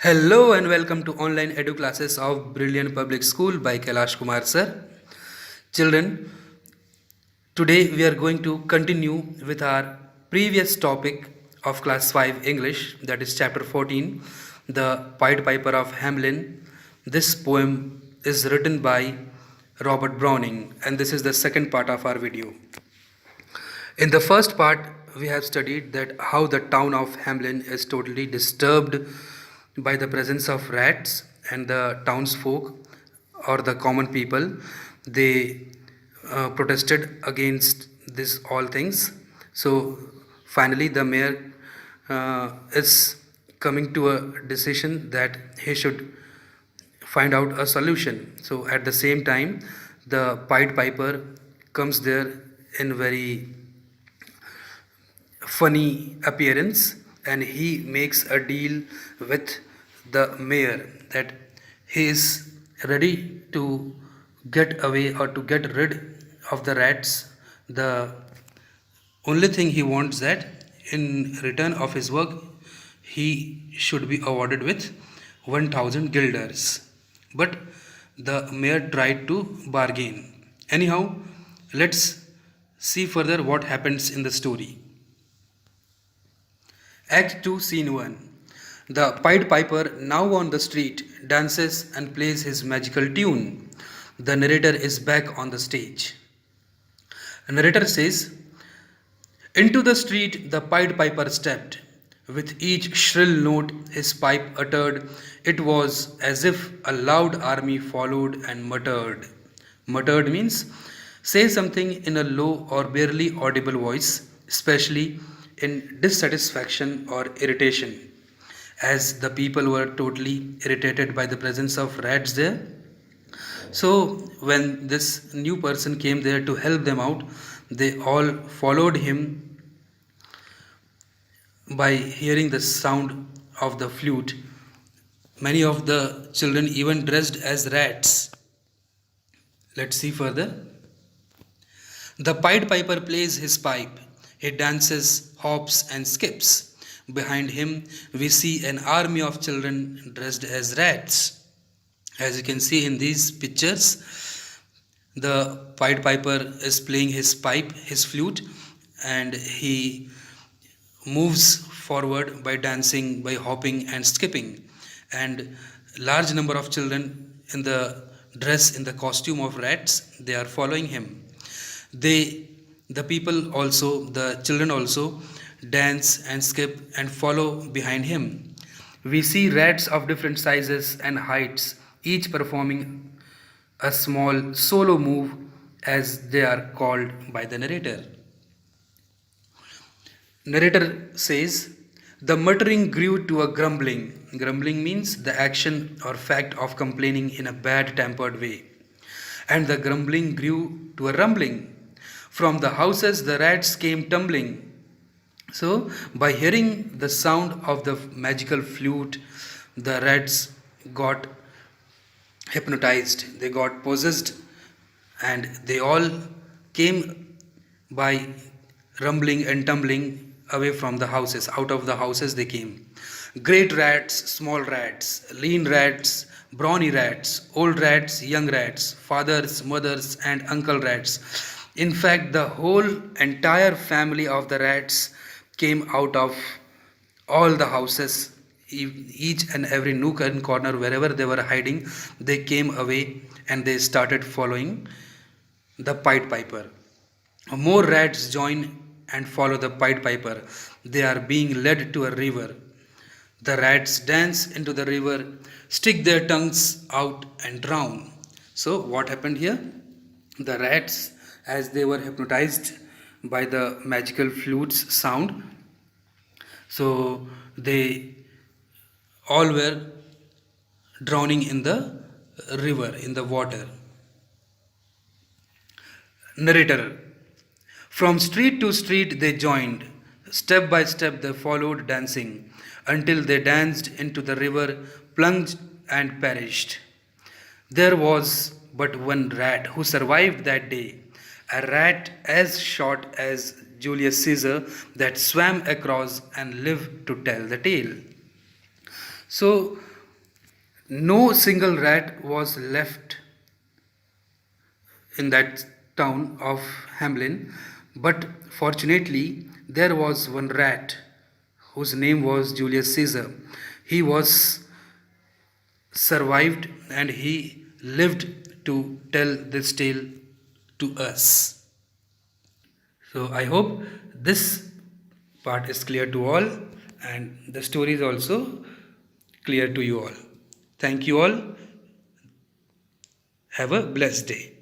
Hello and welcome to online edu classes of Brilliant Public School by Kailash Kumar sir. Children, today we are going to continue with our previous topic of class 5 English, that is chapter 14, The Pied Piper of Hamelin. This poem is written by Robert Browning and this is the second part of our video. In the first part, we have studied that how the town of Hamelin is totally disturbed by the presence of rats, and the townsfolk or the common people, they protested against this all things. So finally the mayor is coming to a decision that he should find out a solution. So at the same time, the Pied Piper comes there in very funny appearance, and he makes a deal with the mayor that he is ready to get away or to get rid of the rats. The only thing he wants that in return of his work he should be awarded with 1000 guilders. But the mayor tried to bargain. Anyhow, let's see further what happens in the story. Act 2, Scene 1. The Pied Piper, now on the street, dances and plays his magical tune. The narrator is back on the stage. The narrator says, "Into the street the Pied Piper stepped. With each shrill note his pipe uttered, it was as if a loud army followed and muttered." Muttered means say something in a low or barely audible voice, especially in dissatisfaction or irritation, as the people were totally irritated by the presence of rats there. So when this new person came there to help them out, they all followed him by hearing the sound of the flute. Many of the children even dressed as rats. Let's see further. The Pied Piper plays his pipe. He dances, hops, and skips. Behind him, we see an army of children dressed as rats. As you can see in these pictures, the Pied Piper is playing his pipe, his flute, and he moves forward by dancing, by hopping and skipping. And large number of children in the dress, in the costume of rats, they are following him. The people also, the children also dance and skip and follow behind him. We see rats of different sizes and heights, each performing a small solo move, as they are called by the narrator. Narrator says, "The muttering grew to a grumbling." Grumbling means the action or fact of complaining in a bad tempered way. And the grumbling grew to a rumbling. From the houses the rats came tumbling. So, by hearing the sound of the magical flute, the rats got hypnotized, they got possessed, and they all came by rumbling and tumbling away from the houses. Out of the houses they came. Great rats, small rats, lean rats, brawny rats, old rats, young rats, fathers, mothers, and uncle rats. In fact, the whole entire family of the rats came out of all the houses, each and every nook and corner, wherever they were hiding, they came away and they started following the Pied Piper. More rats join and follow the Pied Piper. They are being led to a river. The rats dance into the river, stick their tongues out and drown. So what happened here? The rats, as they were hypnotized by the magical flute's sound, so they all were drowning in the river, in the water. Narrator: from street to street they joined, step by step they followed dancing, until they danced into the river, plunged and perished. There was but one rat who survived that day, a rat as short as Julius Caesar, that swam across and lived to tell the tale. So No single rat was left in that town of Hamelin, but fortunately there was one rat whose name was Julius Caesar. He was survived and he lived to tell this tale to us. So I hope this part is clear to all and the story is also clear to you all. Thank you all. Have a blessed day.